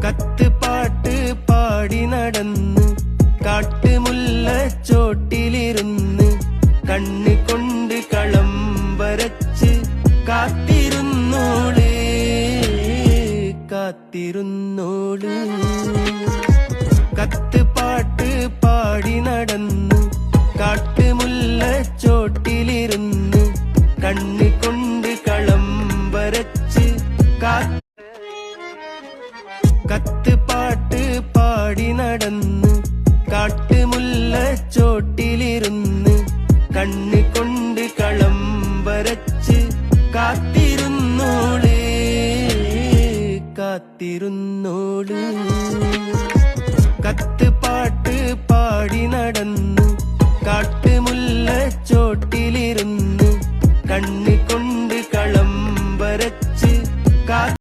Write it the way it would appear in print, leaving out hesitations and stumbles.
കത്ത് പാട്ട് പാടി നടന്ന് കാട്ടുമുല്ലച്ചോട്ടിലിരുന്ന് കണ്ണ് കൊണ്ട് കളം വരച്ച് കാത്തിരുന്നോള് കാത്തിരുന്നോള്. കത്ത് പാട്ട് പാടി നടന്ന് കാട്ടുമുല്ലച്ചോട്ടിലിരുന്ന് കണ്ണ് കൊണ്ട് കളം വരച്ച് കത്ത് പാട്ട് പാടി നടന്ന് കാട്ടുമുല്ലച്ചോട്ടിലിരുന്ന് കണ്ണ് കൊണ്ട് കളം വരച്ച് കാത്തിരുന്നോള് കാത്തിരുന്നോള്.